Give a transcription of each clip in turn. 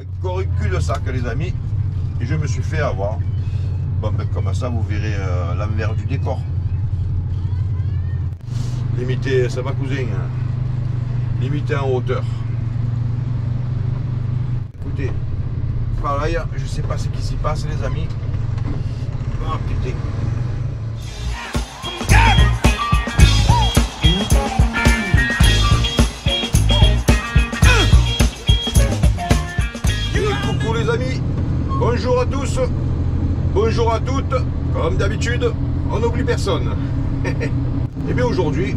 Encore une cul-de-sac les amis, et je me suis fait avoir. Bon ben comme ça vous verrez l'envers du décor. Limité, ça va cousin, hein. Limité en hauteur. Écoutez, pareil, je sais pas ce qui s'y passe les amis. Oh putain. Coucou les amis, bonjour à tous, bonjour à toutes, comme d'habitude, on n'oublie personne. Et bien aujourd'hui,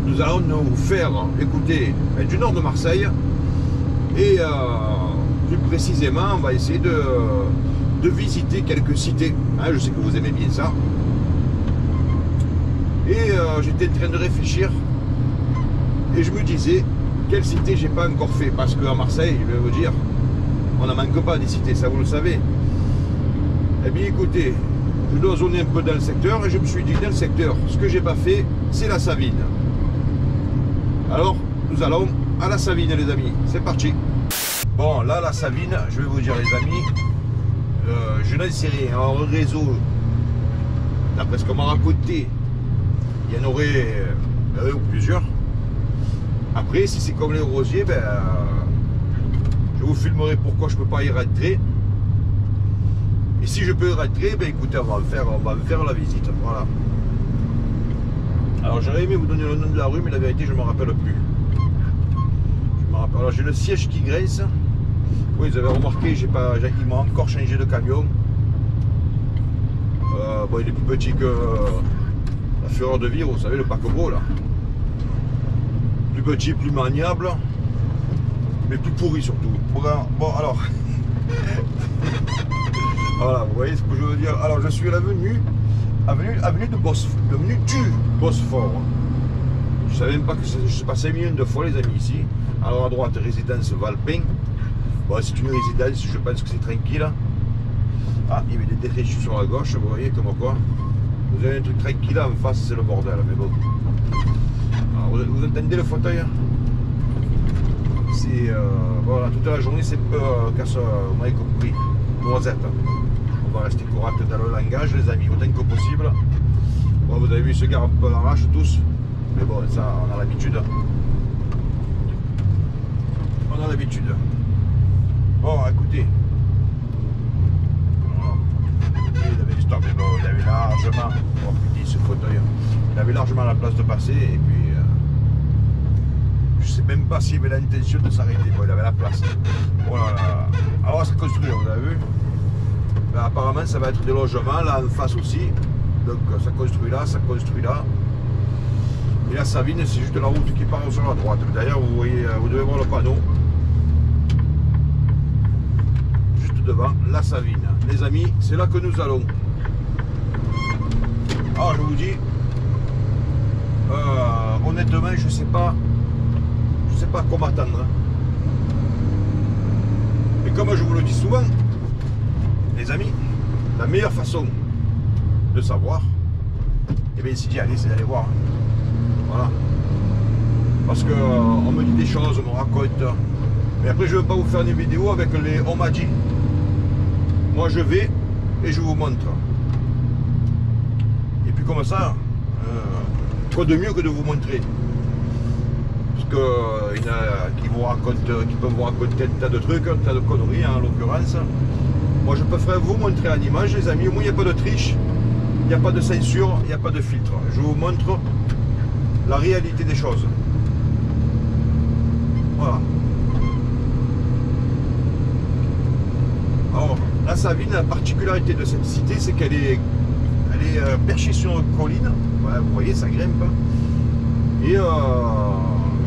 nous allons nous faire écouter du nord de Marseille et plus précisément, on va essayer de visiter quelques cités. Hein, je sais que vous aimez bien ça. Et j'étais en train de réfléchir et je me disais, quelle cité j'ai pas encore fait? Parce qu'à Marseille, je vais vous dire, on n'en manque pas des cités, ça vous le savez. Eh bien écoutez, je dois zoner un peu dans le secteur et je me suis dit, dans le secteur, ce que j'ai pas fait, c'est la Savine. Alors, nous allons à la Savine les amis, c'est parti. Bon, là la Savine, je vais vous dire les amis, je n'en sais rien, en réseau, d'après ce qu'on m'a raconté, il y en aurait un ou plusieurs. Après, si c'est comme les rosiers, ben, je vous filmerai pourquoi je ne peux pas y rentrer. Et si je peux y rentrer, ben écoutez, on va faire la visite. Voilà. Alors j'aurais aimé vous donner le nom de la rue, mais la vérité, je ne me rappelle plus. Alors j'ai le siège qui grince. Oui, vous avez remarqué, il m'a encore changé de camion. Bon, il est plus petit que la Fureur de Vire, vous savez, le paquebot là. Plus petit, plus maniable, mais plus pourri surtout. Bon alors, voilà, vous voyez ce que je veux dire. Alors je suis à l'avenue du Bosphore. Je savais même pas que je passais millions de fois les amis ici. Alors à droite, résidence Valpin. Bon, c'est une résidence, je pense que c'est tranquille. Ah, il y avait des détritus sur la gauche, vous voyez comme quoi. Vous avez un truc tranquille en face, c'est le bordel, mais bon. Alors, vous entendez le fauteuil? C'est voilà, toute la journée c'est peu casse, vous m'avez compris, noisette. On va rester correct dans le langage les amis, autant que possible. Bon, vous avez vu ce gars un peu l'arrache tous, mais bon, ça on a l'habitude. On a l'habitude. Bon, écoutez. Il avait l'histoire, mais bon, il avait largement, oh putain ce fauteuil, il avait largement la place de passer et puis je sais même pas s'il avait l'intention de s'arrêter. Bon, il avait la place. Voilà. Alors ça construit, vous avez vu. Ben, apparemment ça va être des logements là en face aussi. Donc ça construit là, ça construit là. Et la Savine, c'est juste la route qui part sur la droite. D'ailleurs vous voyez, vous devez voir le panneau. Juste devant la Savine. Les amis, c'est là que nous allons. Alors je vous dis, honnêtement je sais pas comment attendre. Et comme je vous le dis souvent, les amis, la meilleure façon de savoir, et bien c'est d'y aller, c'est d'aller voir. Voilà. Parce que on me dit des choses, on me raconte. Mais après je ne veux pas vous faire des vidéos avec les on m'a dit. Moi je vais et je vous montre. Et puis comme ça, quoi de mieux que de vous montrer? Il y en a qui peuvent vous raconter un tas de trucs, un tas de conneries hein, en l'occurrence. Moi je préfère vous montrer en image les amis, au moins il n'y a pas de triche, il n'y a pas de censure, il n'y a pas de filtre. Je vous montre la réalité des choses. Voilà. Alors la Savine, la particularité de cette cité, c'est qu'elle est perchée sur une colline. Voilà, vous voyez, ça grimpe. Et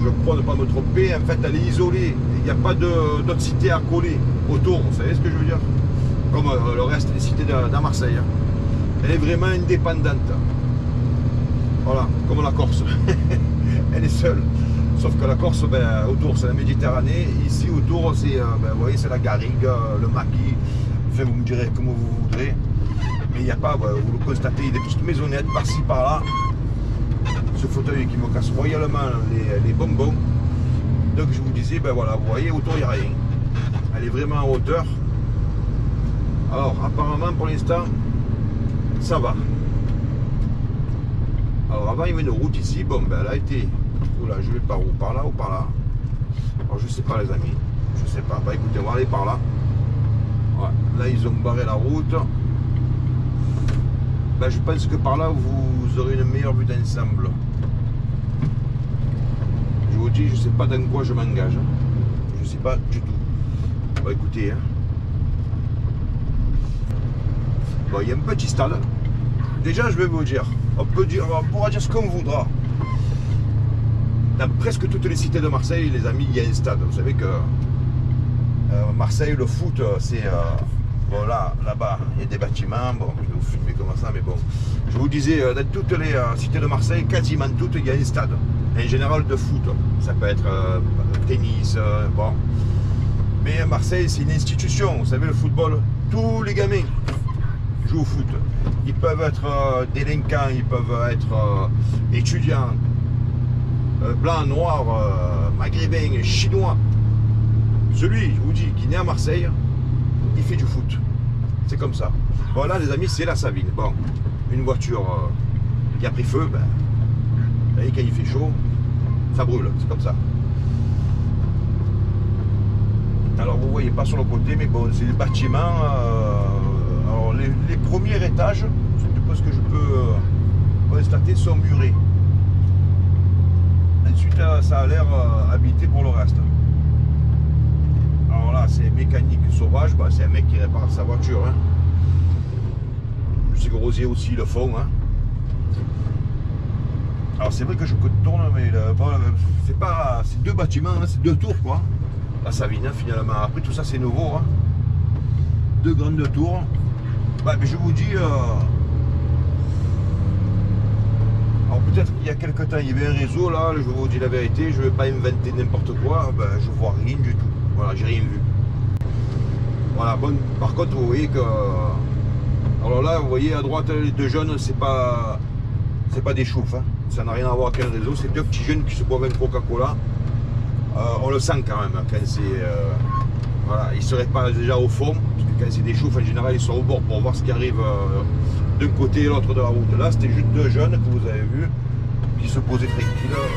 je crois ne pas me tromper, en fait elle est isolée, il n'y a pas d'autres cités à coller autour, vous savez ce que je veux dire? Comme le reste des cités dans Marseille. Elle est vraiment indépendante. Voilà, comme la Corse. Elle est seule. Sauf que la Corse, ben, autour c'est la Méditerranée, ici autour c'est vous voyez, c'est la garrigue, le maquis, enfin vous me direz comme vous voudrez. Mais il n'y a pas, vous le constatez, des petites maisonnettes par-ci par-là. Ce fauteuil qui me casse royalement les bonbons. Donc je vous disais, ben voilà, vous voyez, autour il n'y a rien. elle est vraiment en hauteur. Alors apparemment pour l'instant ça va. Alors avant il y avait une route ici, bon ben elle a été. Oula, je vais par où? Par là ou par là? Alors je sais pas les amis, je sais pas. Bah écoutez, on va aller par là. Ouais, là ils ont barré la route. Ben, je pense que par là vous aurez une meilleure vue d'ensemble. Je vous dis, je sais pas dans quoi je m'engage. Je sais pas du tout. Bon écoutez, hein. Bon, il y a un petit stade. Déjà je vais vous dire, on pourra dire ce qu'on voudra. Dans presque toutes les cités de Marseille, les amis, il y a un stade. Vous savez que Marseille, le foot, c'est... bon là-bas, il y a des bâtiments. Bon, je vais vous filmer comme ça, mais bon. Je vous disais, dans toutes les cités de Marseille, quasiment toutes, il y a un stade. En général de foot. Ça peut être tennis, bon. Mais Marseille, c'est une institution. Vous savez, le football, tous les gamins jouent au foot. Ils peuvent être délinquants, ils peuvent être étudiants, blancs, noirs, maghrébins, chinois. Celui, je vous dis, qui est né à Marseille, il fait du foot. C'est comme ça. Bon là les amis, c'est la Savine. Bon, une voiture qui a pris feu, ben, vous voyez, quand il fait chaud, ça brûle, c'est comme ça. Alors vous voyez pas sur le côté, mais bon, c'est des bâtiments. Alors les premiers étages, c'est ce que je peux constater, sont murés. Ensuite, ça a l'air habité pour le reste. Alors là, c'est mécanique sauvage, bah, c'est un mec qui répare sa voiture. Hein. Je sais que Rosier aussi le font. Hein. Alors c'est vrai que je tourne, mais c'est pas, c'est deux bâtiments, hein, c'est deux tours quoi. La Savine, hein, finalement. Après tout ça, c'est nouveau. Hein. Deux grandes tours. Bah, mais je vous dis. Alors peut-être qu'il y a quelques temps, il y avait un réseau là. Je vous dis la vérité, je ne vais pas inventer n'importe quoi. Ben, je vois rien du tout. Voilà, j'ai rien vu. Voilà, bon, par contre, vous voyez que... Alors là, vous voyez à droite, les deux jeunes, c'est pas des choufs. Hein. Ça n'a rien à voir avec un réseau. C'est deux petits jeunes qui se boivent un Coca-Cola. On le sent quand même. Quand c'est... voilà, ils ne seraient pas déjà au fond. Parce que quand c'est des choufs, en général, ils sont au bord pour voir ce qui arrive d'un côté et l'autre de la route. Là, c'était juste deux jeunes que vous avez vus qui se posaient tranquilles. Voilà.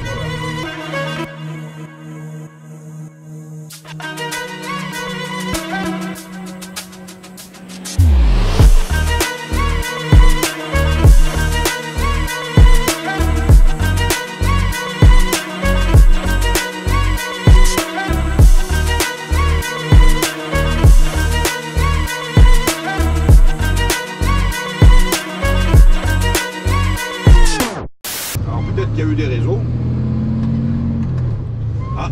Il y a eu des réseaux. Ah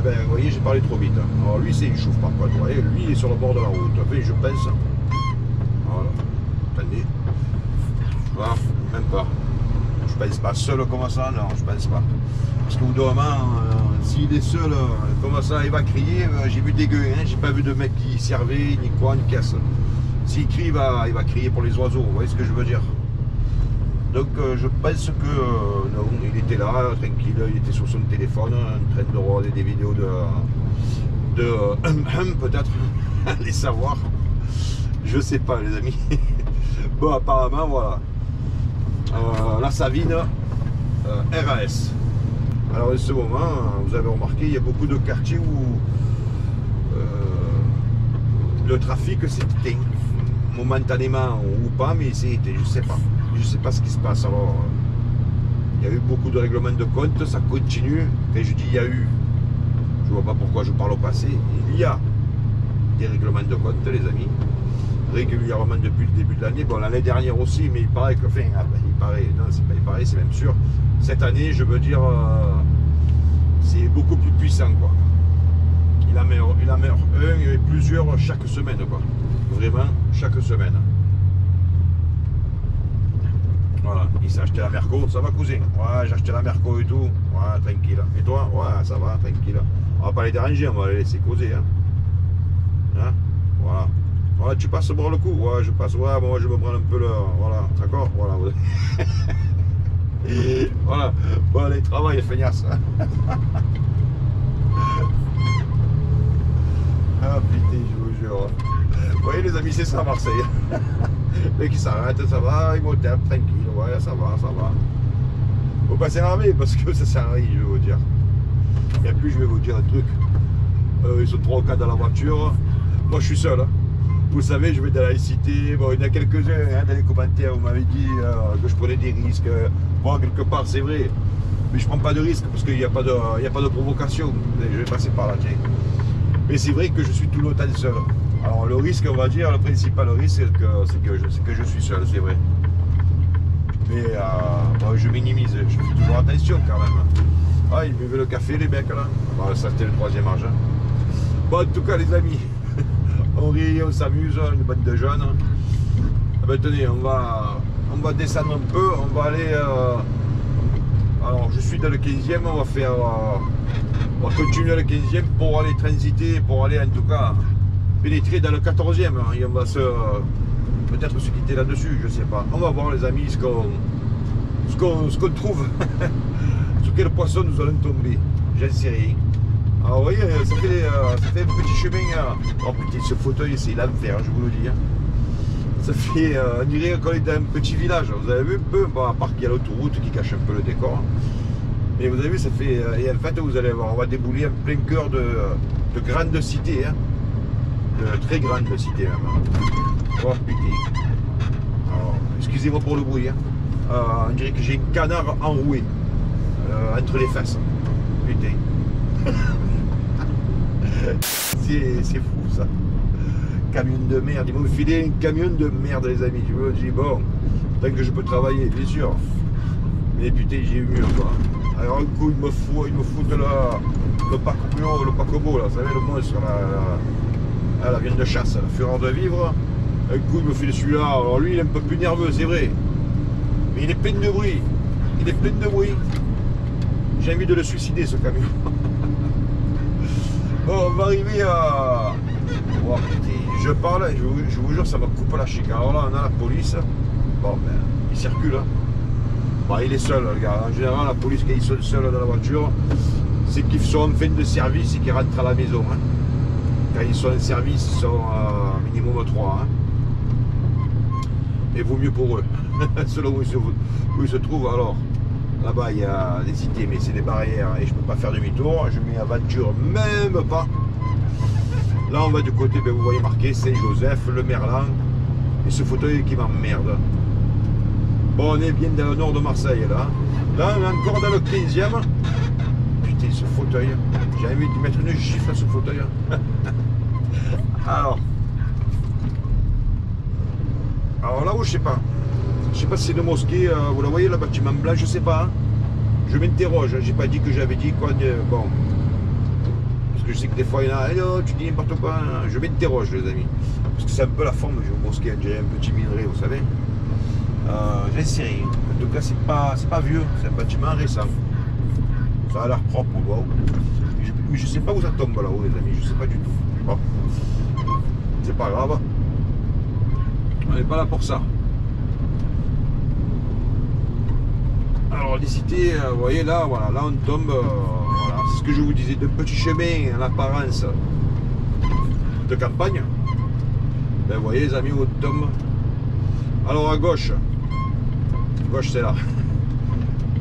ben vous voyez, j'ai parlé trop vite. Alors lui c'est une chouffe par contre, vous voyez, lui il est sur le bord de la route. Enfin, je pense. Voilà. Attendez. Voilà, même pas. Je pense pas. Seul comme ça, non, je pense pas. Parce qu'au bout d'un moment, s'il est seul, comme ça, il va crier. J'ai vu des gueux, hein, j'ai pas vu de mec qui servait, ni quoi, ni caisse. S'il crie, il va crier pour les oiseaux, vous voyez ce que je veux dire. Donc je pense que non, il était là, tranquille, il était sur son téléphone, en train de regarder des vidéos de peut-être, allez savoir, je sais pas les amis. Bon apparemment voilà, la Savine, RAS. Alors en ce moment, vous avez remarqué, il y a beaucoup de quartiers où le trafic s'est éteint, momentanément ou pas, mais c'est éteint, je sais pas. Je sais pas ce qui se passe. Alors, il y a eu beaucoup de règlements de compte, ça continue. Quand je dis il y a eu, je vois pas pourquoi je parle au passé. Il y a des règlements de compte, les amis, régulièrement depuis le début de l'année. Bon, l'année dernière aussi, mais il paraît que, enfin, il paraît, non, c'est pas il paraît, c'est même sûr. Cette année, je veux dire, c'est beaucoup plus puissant, quoi. Il en meurt un et plusieurs chaque semaine, quoi. Vraiment, chaque semaine. Voilà, il s'est acheté la Merco, ça va cousin? Ouais, j'ai acheté la Merco et tout, ouais, tranquille. Et toi? Ouais, ça va, tranquille. On va pas les déranger, on va les laisser causer, hein. Hein? Voilà. Voilà, tu passes boire le coup? Ouais, je passe, ouais, moi je me prends un peu le... Voilà, d'accord? Voilà. Voilà, bon allez, travaille, feignasse. Ah putain, je vous jure. Vous voyez les amis, c'est ça Marseille. Le mec qui s'arrête, ça va, il monte tranquille, ouais, ça va, ça va. Faut pas s'énerver parce que ça sert à rien, je vais vous dire. Et puis je vais vous dire un truc. Ils sont 3 ou 4 dans la voiture. Moi je suis seul. Hein. Vous savez, je vais dans la cité. Bon, il y en a quelques-uns hein, dans les commentaires, vous m'avez dit que je prenais des risques. Bon, quelque part, c'est vrai. Mais je prends pas de risques parce qu'il n'y a pas de provocation. Je vais passer par là, tiens. Mais c'est vrai que je suis tout le temps seul. Alors le risque, on va dire, le principal risque, c'est que je suis seul, c'est vrai. Mais bon, je minimise, je fais toujours attention quand même. Ah, ils buvaient le café, les mecs là. Bon, ça c'était le 3e âge. Hein. Bon, en tout cas, les amis, on rit, on s'amuse, une bande de jeunes. Ah ben, tenez, on va descendre un peu, on va aller. Alors, je suis dans le 15e, on va continuer le 15e pour aller transiter, pour aller en tout cas pénétrer dans le 14e. Hein, et on va peut-être se quitter là-dessus, je sais pas. On va voir les amis ce qu'on trouve. Sur quel poisson nous allons tomber. J'en sais rien. Alors vous voyez, ça fait un petit chemin. Oh putain, ce fauteuil c'est l'enfer, je vous le dis. Hein. Ça fait, on dirait qu'on est dans un petit village. Vous avez vu un peu, bon, à part qu'il y a l'autoroute qui cache un peu le décor. Mais vous avez vu, ça fait. Et en fait, vous allez voir, on va débouler en plein cœur de grandes cités. Hein. De très grandes cités même. Oh putain. Alors, excusez-moi pour le bruit. Hein. On dirait que j'ai un canard enroué entre les fesses. Putain. C'est fou ça. Camion de merde. Ils m'ont filé un camion de merde, les amis. Je me dis, bon, tant que je peux travailler, bien sûr. Mais putain, j'ai eu mieux quoi. Alors un coup, ils me foutent le paquebot, là, vous savez, le monstre, la viande de chasse, la fureur de vivre. Un coup, il me fait celui-là. Alors lui, il est un peu plus nerveux, c'est vrai. Mais il est plein de bruit. Il est plein de bruit. J'ai envie de le suicider, ce camion. Bon, on va arriver à... Oh, putain, je parle, je vous jure, ça me coupe la chic. Alors là, on a la police. Bon, ben, il circule. Hein. Bon, il est seul, le gars. En général, la police, quand ils sont seuls dans la voiture, c'est qu'ils sont en fin de service et qu'ils rentrent à la maison. Hein. Quand ils sont en service, ils sont minimum 3. Hein. Et vaut mieux pour eux. Selon où ils se trouvent, alors. Là-bas, il y a des cités, mais c'est des barrières et je ne peux pas faire demi-tour. Je m'y aventure même pas. Là, on va du côté, ben, vous voyez marqué Saint-Joseph, le Merlan. Et ce fauteuil qui m'emmerde. Bon, on est bien dans le nord de Marseille, là. Là, on est encore dans le 15e. Putain, ce fauteuil. J'ai envie de mettre une gifle à ce fauteuil. Alors là où je sais pas. Je sais pas si c'est une mosquée, vous la voyez, le bâtiment blanc, je sais pas. Hein. Je m'interroge, j'ai pas dit que j'avais dit quoi. Bon. Parce que je sais que des fois, il y en a, oh, tu dis n'importe quoi. Hein. Je m'interroge, les amis. Parce que c'est un peu la forme d'une mosquée, j'ai un petit minerai, vous savez. J'en sais rien. En tout cas, c'est pas vieux, c'est un bâtiment récent. Ça a l'air propre, wow. Mais je sais pas où ça tombe là-haut, les amis, je sais pas du tout. Bon. C'est pas grave. On n'est pas là pour ça. Alors les cités, vous voyez là, voilà, là on tombe, voilà, c'est ce que je vous disais, de petits chemins en apparence de campagne. Ben, vous voyez les amis où on tombe. Alors à gauche c'est là.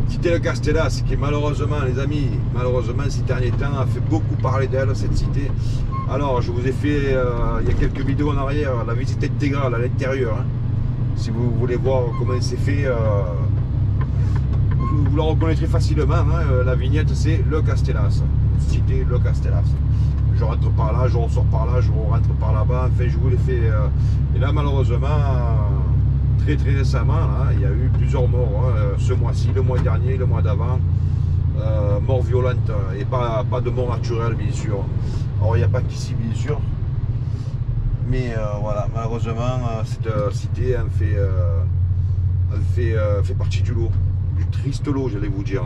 Cité le Castellas, qui malheureusement les amis, malheureusement ces derniers temps a fait beaucoup parler d'elle, cette cité. Alors je vous ai fait, il y a quelques vidéos en arrière, la visite intégrale à l'intérieur. Hein. Si vous voulez voir comment c'est fait. Vous la reconnaîtrez facilement, hein, la vignette c'est le Castellas, cité le Castellas. Je rentre par là, je ressors par là, je rentre par là-bas, enfin je vous l'ai fait. Et là malheureusement, très récemment, là, il y a eu plusieurs morts, hein, ce mois-ci, le mois dernier, le mois d'avant, morts violentes et pas de mort naturelle bien sûr. Alors il n'y a pas qu'ici bien sûr, mais voilà, malheureusement cette cité fait partie du lot. Du triste lot, j'allais vous dire.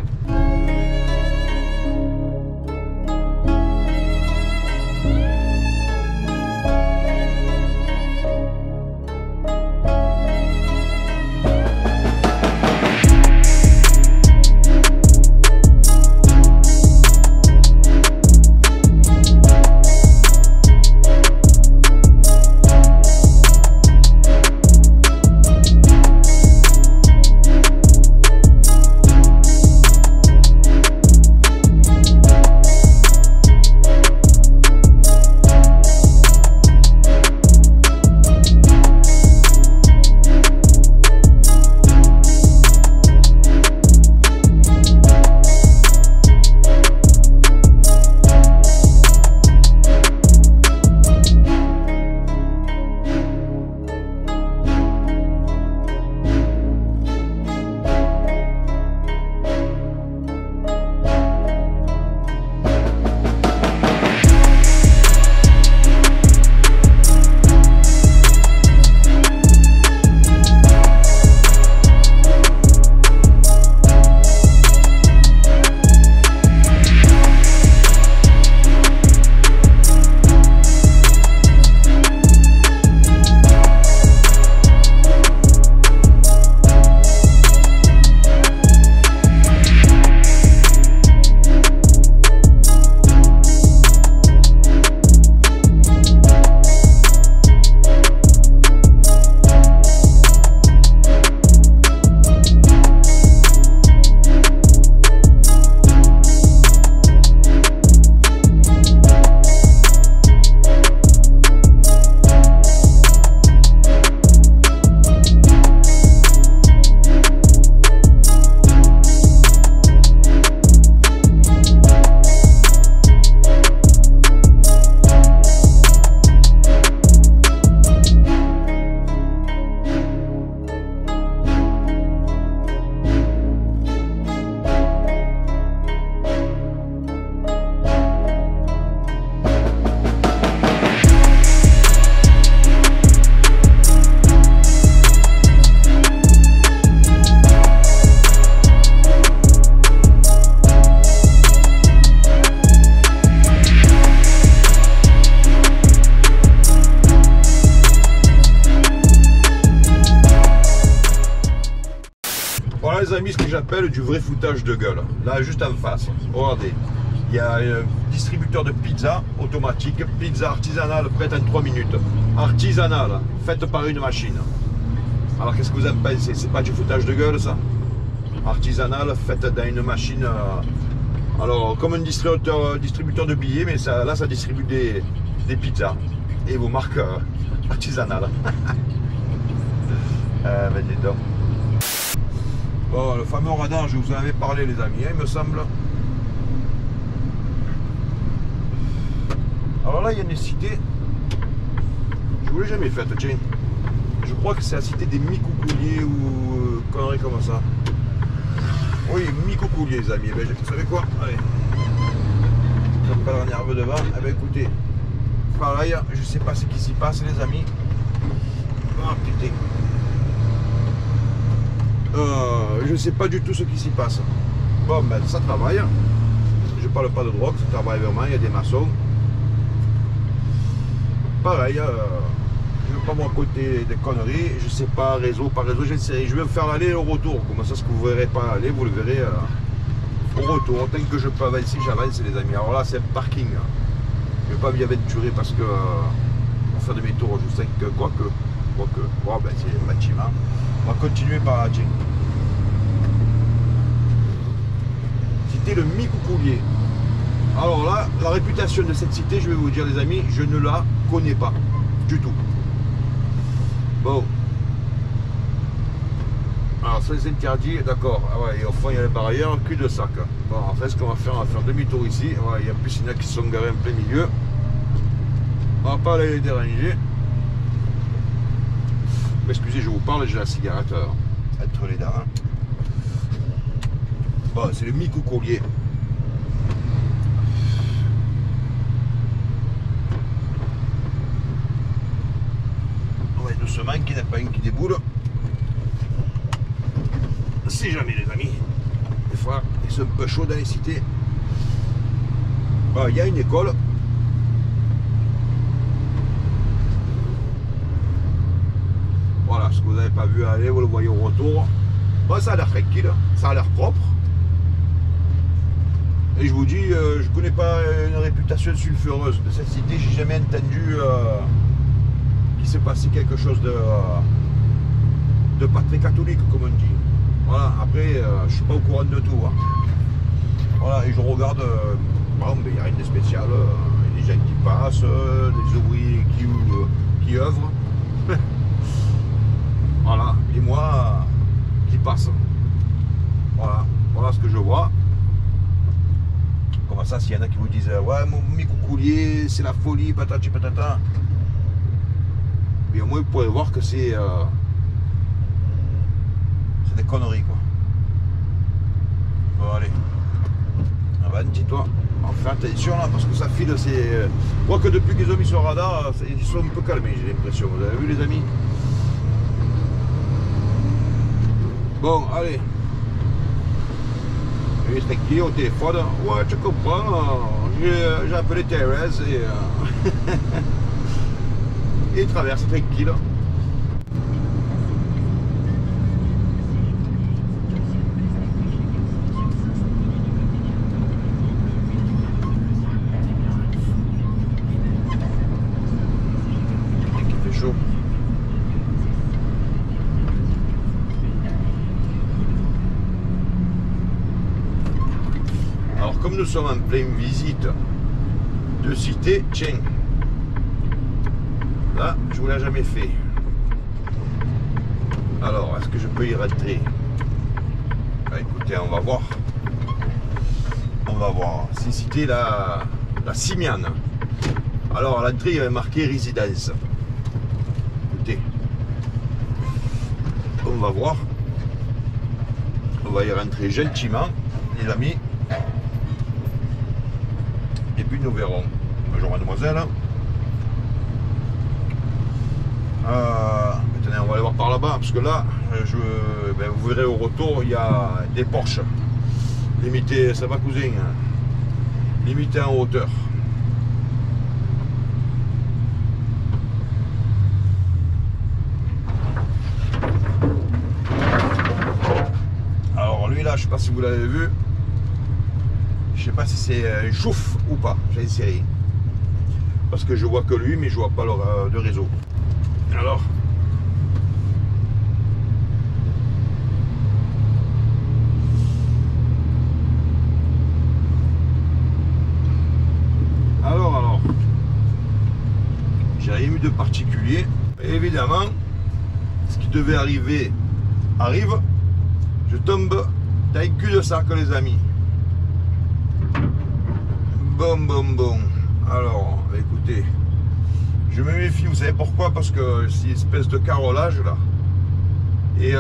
amis, ce que j'appelle du vrai foutage de gueule. Là, juste en face. Regardez. Il y a un distributeur de pizza automatique, pizza artisanale prête en 3 minutes. Artisanale, faite par une machine. Alors qu'est-ce que vous en pensez? C'est pas du foutage de gueule ça? Artisanale, faite dans une machine. Alors comme un distributeur de billets, mais ça, là ça distribue des pizzas. Et vos marques artisanales. Ben dis donc. Bon, le fameux radar, je vous en avais parlé les amis, il me semble. Alors là, il y a une cité, je ne l'ai jamais faite, tiens. Je crois que c'est la cité des Micoucouliers ou conneries comme ça. Oui, Micoucouliers, les amis. Eh ben, vous savez quoi? Allez. Comme pas la nerve devant. Eh bien, écoutez, pareil, je sais pas ce qui s'y passe, les amis. Ah, putain. Je sais pas du tout ce qui s'y passe. Bon, ben, ça travaille. Je parle pas de drogue, ça travaille vraiment. Il y a des maçons. Pareil, je ne veux pas me raconter des conneries, je sais pas, réseau par réseau, je vais me faire l'aller et le retour, comme ça ce que vous ne verrez pas aller, vous le verrez au retour, tant que je peux avancer, j'avance les amis. Alors là c'est un parking, je ne vais pas m'y aventurer parce que pour faire demi-tour, je sais que quoique, bon ben c'est un bâtiment, on va continuer par là, tiens. C'était le Micoucoulier. Alors là, la réputation de cette cité, je vais vous dire les amis, je ne la connais pas du tout. Bon. Alors ça c'est interdit, d'accord. Ah ouais, et au fond il y a les barrières, cul de sac. Bon, en fait ce qu'on va faire demi-tour ici. Ouais, il y a plus il y en a qui sont garés en plein milieu. On va pas aller les déranger. Excusez, je vous parle, j'ai la cigarette entre les dents. Hein. Bon, c'est le Micoucoulier. Doucement, qu'il n'y en a pas une qui déboule. Si jamais les amis. Des fois, ils sont un peu chauds dans les cités. Bon, il y a une école. Voilà, ce que vous n'avez pas vu aller, vous le voyez au retour. Bon, ça a l'air tranquille, ça a l'air propre. Et je vous dis, je ne connais pas une réputation sulfureuse de cette cité, j'ai jamais entendu qu'il s'est passé quelque chose de pas très catholique comme on dit. Voilà, après je suis pas au courant de tout. Hein. Voilà, et je regarde, bon, il n'y a rien de spécial, il y a des gens qui passent, des ouvriers qui œuvrent. Voilà, et moi qui passe. Voilà, voilà ce que je vois. Comment ça, s'il y en a qui vous disent ouais, mon Micoucoulier, c'est la folie, patati patata. Mais au moins vous pourrez voir que c'est des conneries quoi. Bon allez. Ah bah dis-toi, fais attention là parce que ça file, c'est. Je crois que depuis qu'ils ont mis sur le radar, ils sont un peu calmés, j'ai l'impression. Vous avez vu les amis? Bon, allez. Il est tranquille au téléphone. Ouais, tu comprends. J'ai appelé Thérèse et il traverse tranquille. Il fait chaud. Alors comme nous sommes en pleine visite de cité, tiens, là je vous l'ai jamais fait. Alors est-ce que je peux y rentrer? Bah, écoutez, on va voir. On va voir. C'est cité la Simiane. Alors à l'entrée il y avait marqué résidence. Écoutez, on va voir. On va y rentrer gentiment, les amis. Et puis nous verrons. Bonjour mademoiselle. Attendez, on va aller voir par là-bas parce que là, vous verrez au retour, il y a des Porsche. Limité, ça va cousin. Limité en hauteur. Alors pas si vous l'avez vu. Je sais pas si c'est un chouf ou pas. J'ai essayé. Parce que je vois que lui, mais je vois pas le réseau. Alors. J'ai rien eu de particulier. Et évidemment, ce qui devait arriver arrive. Je tombe dans le cul de sac, les amis. Bon. Alors, écoutez, je me méfie, vous savez pourquoi? Parce que c'est une espèce de carrelage là. Et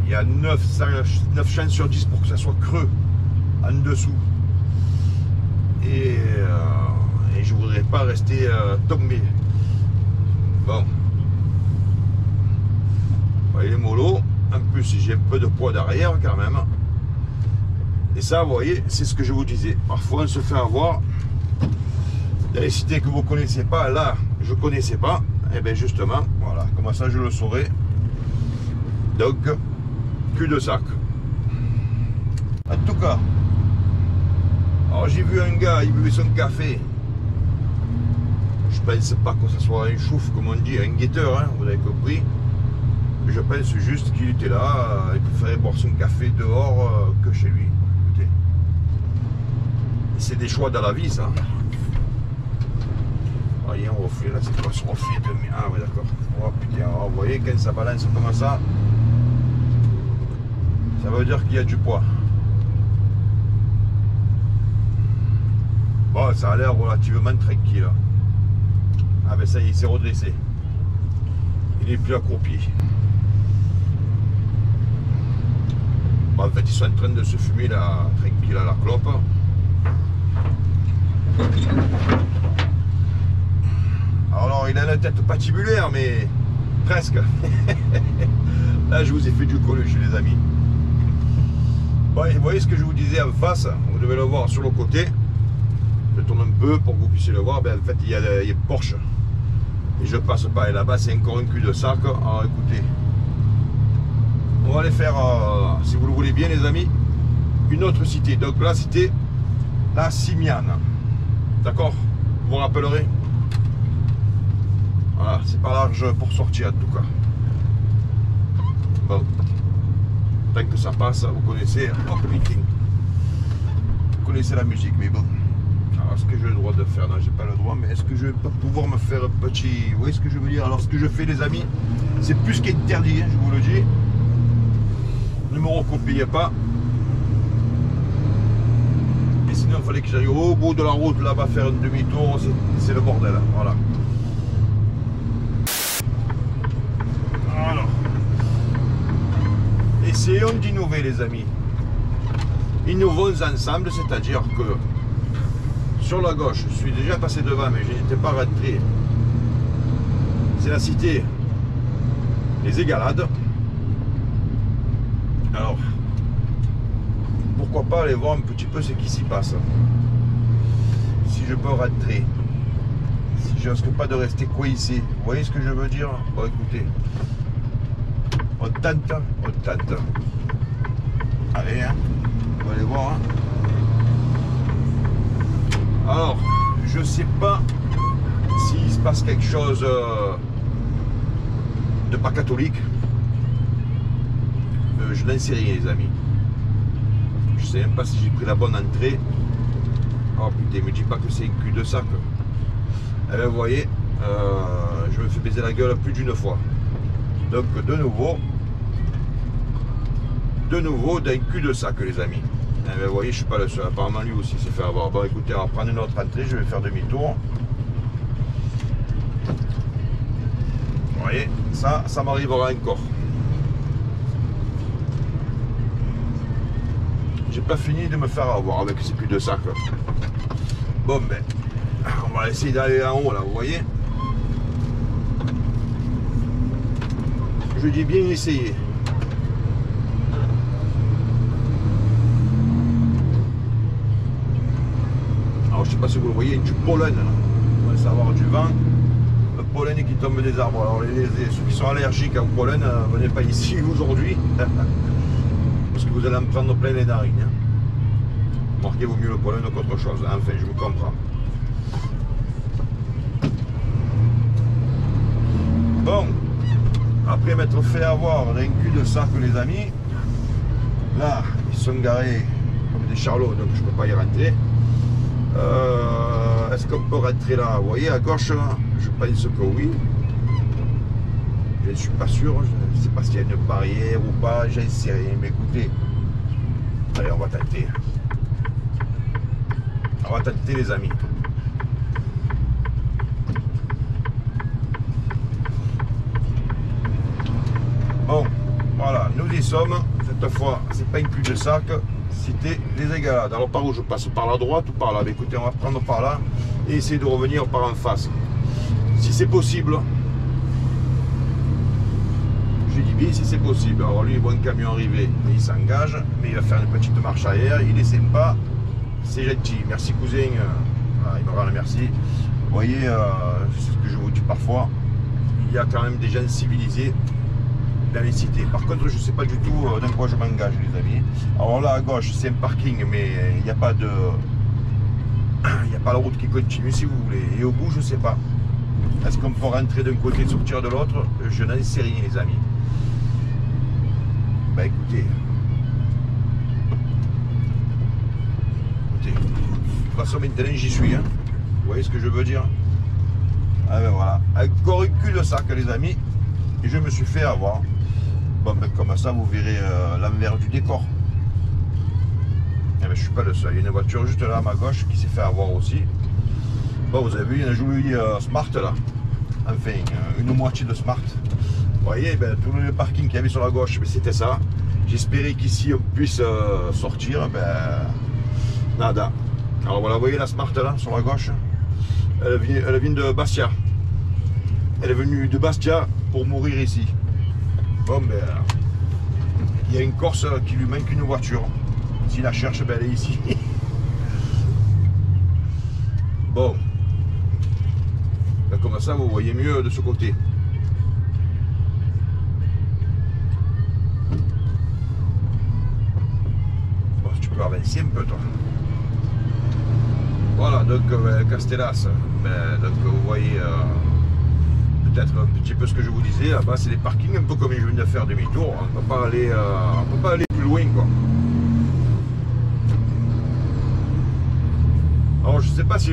il y a 9 chances sur 10 pour que ça soit creux en dessous. Et je voudrais pas rester tombé. Bon. Vous voyez, mollo. En plus, j'ai un peu de poids derrière quand même. Et ça, vous voyez, c'est ce que je vous disais. Parfois, on se fait avoir dans les cités que vous connaissez pas. Là, je connaissais pas. Et bien justement, voilà, comment ça je le saurais. Donc, cul de sac. En tout cas, alors j'ai vu un gars, il buvait son café. Je pense pas que ce soit un chouf, comme on dit, un guetteur, hein, vous avez compris. Je pense juste qu'il était là, il préférait boire son café dehors que chez lui. Écoutez, c'est des choix dans la vie, ça. Ah, il y a un reflet là, c'est quoi ce reflet de... Ah ouais, d'accord. Oh putain, oh, vous voyez, quand ça balance comme ça, ça veut dire qu'il y a du poids. Bon, ça a l'air relativement tranquille. Ah ben ça y est, il s'est redressé. Il n'est plus accroupi. Bon, en fait, ils sont en train de se fumer là, tranquille à la clope. Alors, il a la tête patibulaire, mais presque. Là, je vous ai fait du coluche, les amis. Bon, vous voyez ce que je vous disais en face, vous devez le voir sur le côté. Je tourne un peu pour que vous puissiez le voir. Ben, en fait, il y a Porsche. Et je passe pas. Et là-bas, c'est encore un cul de sac. Alors, écoutez. On va aller faire, si vous le voulez bien, les amis, une autre cité. Donc, la cité, la Simiane. D'accord? Vous vous rappellerez? Voilà, c'est pas large pour sortir, en tout cas. Bon. Tant que ça passe, vous connaissez. Oh, putain. Vous connaissez la musique, mais bon. Alors, est-ce que j'ai le droit de faire? Non, j'ai pas le droit, mais est-ce que je vais pas pouvoir me faire un petit... Vous voyez ce que je veux dire? Alors, ce que je fais, les amis, c'est plus qu'interdit, hein, je vous le dis. Ne me recopiez pas. Et sinon, il fallait que j'aille au bout de la route, là-bas, faire un demi-tour. C'est le bordel, hein, voilà. Alors. Essayons d'innover, les amis. Innovons ensemble, c'est-à-dire que sur la gauche, je suis déjà passé devant, mais je n'étais pas rentré. C'est la cité Les Égalades. Alors, pourquoi pas aller voir un petit peu ce qui s'y passe. Si je peux rentrer. Si je risque pas de rester coincé. Vous voyez ce que je veux dire? Bon, écoutez. On tente, on tente. Allez, hein. On va aller voir, hein. Alors, je sais pas s'il se passe quelque chose de pas catholique. Je n'en sais rien, les amis. Je sais même pas si j'ai pris la bonne entrée. Oh putain, me dis pas que c'est un cul de sac. Eh bien, vous voyez, je me fais baiser la gueule plus d'une fois. Donc, de nouveau, d'un cul de sac, les amis. Eh bien, vous voyez, je suis pas le seul. Apparemment, lui aussi s'est fait avoir. Bon, écoutez, on va prendre une autre entrée. Je vais faire demi-tour. Vous voyez, ça m'arrivera encore. J'ai pas fini de me faire avoir avec ces culs de sac. Bon, ben, on va essayer d'aller en haut, là, vous voyez. Je dis bien essayer. Alors, je sais pas si vous le voyez, du pollen, là. On va savoir du vent. Le pollen qui tombe des arbres. Alors, ceux qui sont allergiques au pollen, venez pas ici aujourd'hui. Parce que vous allez en prendre plein les narines. Hein. Marquez vaut mieux le pollen qu'autre chose. Enfin, je vous comprends. Bon, après m'être fait avoir d'un cul-de-sac, les amis, là, ils sont garés comme des charlots, donc je ne peux pas y rentrer. Est-ce qu'on peut rentrer là? Vous voyez, à gauche, là, je pense que oui. Je ne suis pas sûr, je ne sais pas s'il y a une barrière ou pas, j'en sais rien, mais écoutez, allez, on va tenter. On va tenter, les amis. Bon, voilà, nous y sommes. Cette fois, c'est pas une cul-de-sac, c'était les Égalades. Alors par où je passe? Par la droite ou par là? Mais écoutez, on va prendre par là et essayer de revenir par en face. Si c'est possible. Je dis bien si c'est possible. Alors lui, il voit un camion arriver, il s'engage, mais il va faire une petite marche arrière. Il est sympa, c'est gentil. Merci cousin. Voilà, il me rend le merci. Vous voyez, c'est ce que je vous dis parfois. Il y a quand même des gens civilisés dans les cités. Par contre, je ne sais pas du tout dans quoi je m'engage, les amis. Alors là, à gauche, c'est un parking, mais il n'y a pas de... Il n'y a pas la route qui continue, si vous voulez. Et au bout, je ne sais pas. Est-ce qu'on peut rentrer d'un côté et sortir de l'autre? Je n'en sais rien, les amis. Bah écoutez. Écoutez. De toute façon, maintenant, j'y suis. Hein. Vous voyez ce que je veux dire? Ah ben voilà. Encore une cul-de-sac, les amis. Et je me suis fait avoir. Bon, ben comme ça, vous verrez l'envers du décor. Eh ben, je ne suis pas le seul. Il y a une voiture juste là à ma gauche qui s'est fait avoir aussi. Bon, vous avez vu, il y a un joli Smart là. Enfin, une moitié de Smart. Vous voyez, ben, tout le parking qu'il y avait sur la gauche, ben, c'était ça. J'espérais qu'ici on puisse sortir. Ben, nada. Alors voilà, vous voyez la Smart là, sur la gauche. Elle vient de Bastia. Elle est venue de Bastia pour mourir ici. Bon, ben, il y a une Corse qui lui manque une voiture. S'il la cherche, ben, elle est ici. Bon. Ben, comme ça, vous voyez mieux de ce côté. Bon, tu peux avancer un peu, toi. Voilà, donc Castellas. Ben, donc vous voyez peut-être un petit peu ce que je vous disais. Là-bas, c'est des parkings, un peu comme je viens de faire demi-tour. On ne peut pas aller plus loin, quoi. Alors, je ne sais pas si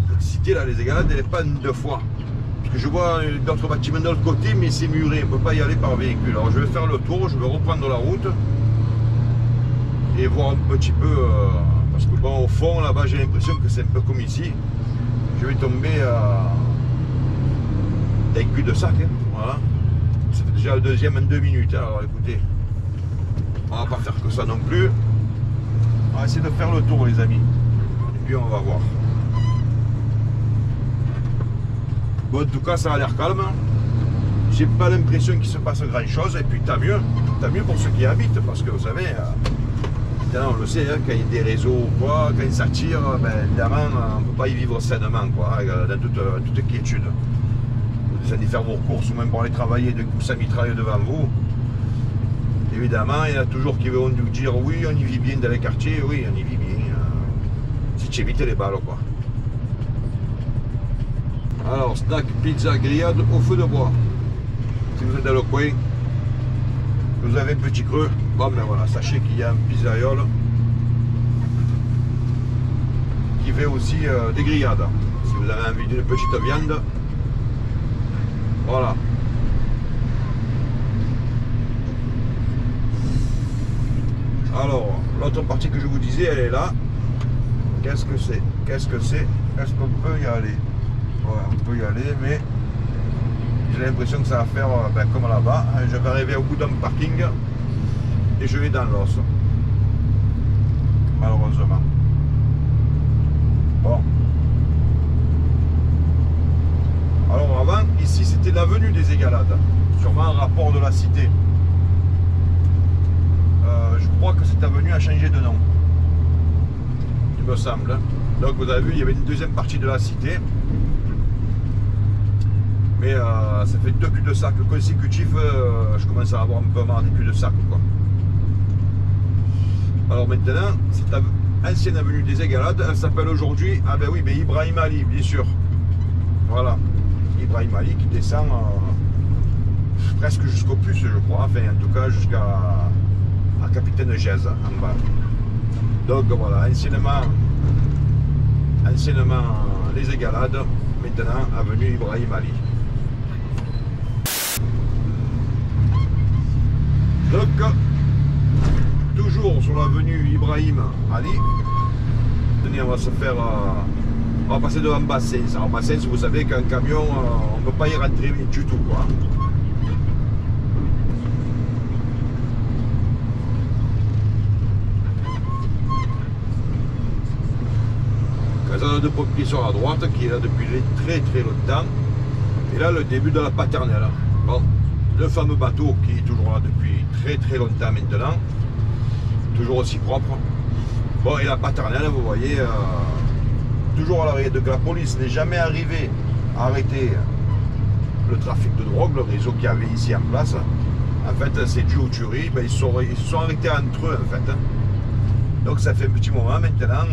cette cité là, les Égalades, elle est pas deux fois. Parce que je vois d'autres bâtiments de l'autre côté, mais c'est muré, on ne peut pas y aller par véhicule. Alors, je vais faire le tour, je vais reprendre la route et voir un petit peu. Parce que bon, au fond, là-bas, j'ai l'impression que c'est un peu comme ici. Je vais tomber d'un cul-de-sac. Hein, voilà. Ça fait déjà le deuxième en 2 minutes. Hein, alors écoutez, on va pas faire que ça non plus. On va essayer de faire le tour, les amis. Et puis on va voir. Bon, en tout cas, ça a l'air calme. J'ai pas l'impression qu'il se passe grand chose. Et puis tant mieux pour ceux qui y habitent. Parce que vous savez, on le sait, hein, quand il y a des réseaux ou quoi, quand ils s'attirent, ben, évidemment, on ne peut pas y vivre sainement, quoi, dans toute quiétude. Vous allez faire vos courses ou même pour aller travailler, d'un coup ça mitraille devant vous. Évidemment, il y en a toujours qui vont nous dire oui, on y vit bien dans les quartiers, oui, on y vit bien. Si tu évites les balles, quoi. Alors, snack, pizza, grillade au feu de bois. Si vous êtes dans le coin, vous avez un petit creux. Bon, ben voilà, sachez qu'il y a un pizzaiole qui fait aussi des grillades. Si vous avez envie d'une petite viande, voilà. Alors, l'autre partie que je vous disais, elle est là. Qu'est-ce que c'est? Qu'est-ce que c'est? Est-ce qu'on peut y aller? Ouais, on peut y aller, mais j'ai l'impression que ça va faire ben, comme là-bas. Je vais arriver au bout d'un parking et je vais dans l'os. Malheureusement. Bon. Alors avant, ici c'était l'avenue des Égalades. Sûrement un rapport de la cité. Je crois que cette avenue a changé de nom. Il me semble. Donc vous avez vu, il y avait une deuxième partie de la cité. Mais ça fait 2 cul-de-sac consécutifs, je commence à avoir un peu marre des cul-de-sac, quoi. Alors maintenant, cette ancienne avenue des Égalades, elle s'appelle aujourd'hui, ah ben oui, mais Ibrahim Ali, bien sûr. Voilà, Ibrahim Ali qui descend presque jusqu'au puce, je crois, enfin en tout cas jusqu'à Capitaine Gèze en bas. Donc voilà, anciennement les Égalades, maintenant avenue Ibrahim Ali. Donc toujours sur l'avenue Ibrahim Ali. Tenez, on va se faire on va passer devant Bassens. Alors Bassens, vous savez qu'un camion on ne peut pas y rentrer du tout, quoi. Caserne de pompiers sur la droite qui est là depuis très longtemps. Et là le début de la paternelle. Bon, le fameux bateau qui est toujours là depuis très longtemps maintenant. Toujours aussi propre. Bon, et la paternelle, vous voyez, toujours à l'arrêt. Donc la police n'est jamais arrivée à arrêter le trafic de drogue, le réseau qu'il y avait ici en place. En fait, c'est dû aux tueries. Ben, ils se sont arrêtés entre eux, en fait. Donc ça fait un petit moment maintenant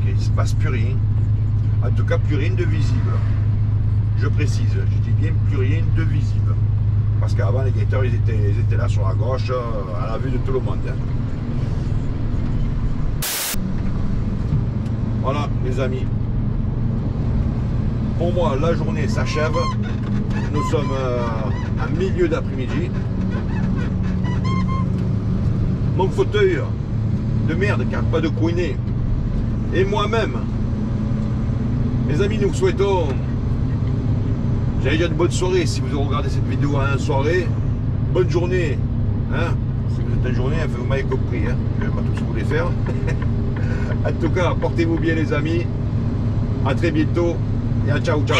qu'il ne se passe plus rien. En tout cas, plus rien de visible. Je précise, je dis bien plus rien de visible. Parce qu'avant, les guetteurs, ils étaient là sur la gauche, à la vue de tout le monde. Voilà, les amis. Pour moi, la journée s'achève. Nous sommes en milieu d'après-midi. Mon fauteuil de merde qui n'a pas de couiner. Et moi-même, mes amis, nous souhaitons, j'allais dire une bonne soirée si vous regardez cette vidéo en soirée. Bonne journée. Hein, si vous êtes en journée, vous m'avez compris. Hein, je ne vais pas tout ce que vous voulez faire. En tout cas, portez-vous bien les amis. À très bientôt et à ciao ciao.